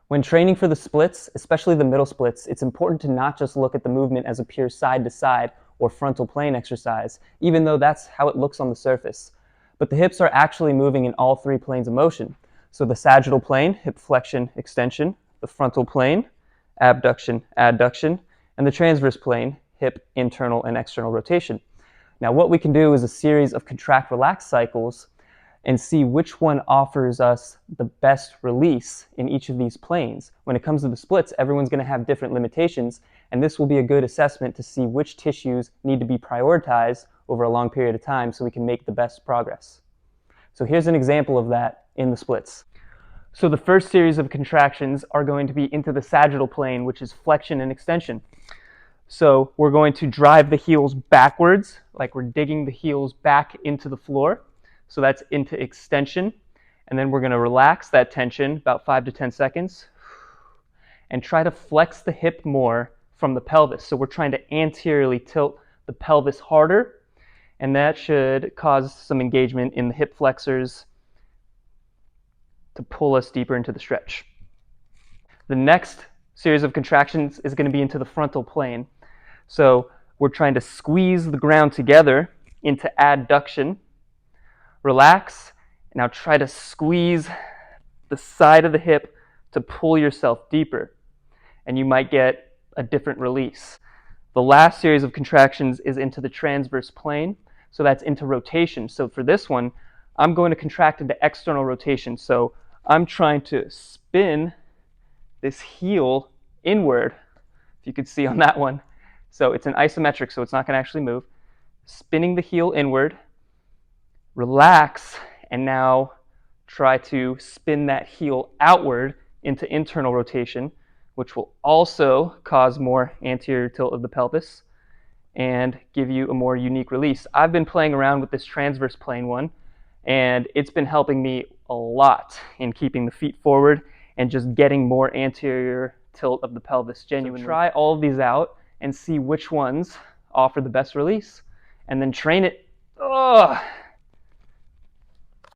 When training for the splits, especially the middle splits, it's important to not just look at the movement as a pure side-to-side or frontal plane exercise, even though that's how it looks on the surface. But the hips are actually moving in all three planes of motion. So the sagittal plane, hip flexion, extension, the frontal plane, abduction, adduction, and the transverse plane, hip internal and external rotation. Now what we can do is a series of contract-relax cycles and see which one offers us the best release in each of these planes. When it comes to the splits, everyone's going to have different limitations, and this will be a good assessment to see which tissues need to be prioritized over a long period of time so we can make the best progress. So here's an example of that in the splits. So the first series of contractions are going to be into the sagittal plane, which is flexion and extension. So we're going to drive the heels backwards, like we're digging the heels back into the floor. So that's into extension. And then we're going to relax that tension about 5 to 10 seconds and try to flex the hip more from the pelvis. So we're trying to anteriorly tilt the pelvis harder, and that should cause some engagement in the hip flexors to pull us deeper into the stretch. The next series of contractions is going to be into the frontal plane. So we're trying to squeeze the ground together into adduction. Relax. Now try to squeeze the side of the hip to pull yourself deeper, and you might get a different release. The last series of contractions is into the transverse plane, so that's into rotation. So for this one, I'm going to contract into external rotation. So I'm trying to spin this heel inward, if you could see on that one. So it's an isometric, so it's not going to actually move. Spinning the heel inward, relax, and now try to spin that heel outward into internal rotation, which will also cause more anterior tilt of the pelvis and give you a more unique release. I've been playing around with this transverse plane one, and it's been helping me a lot in keeping the feet forward and just getting more anterior tilt of the pelvis genuinely. So try all of these out and see which ones offer the best release, and then train it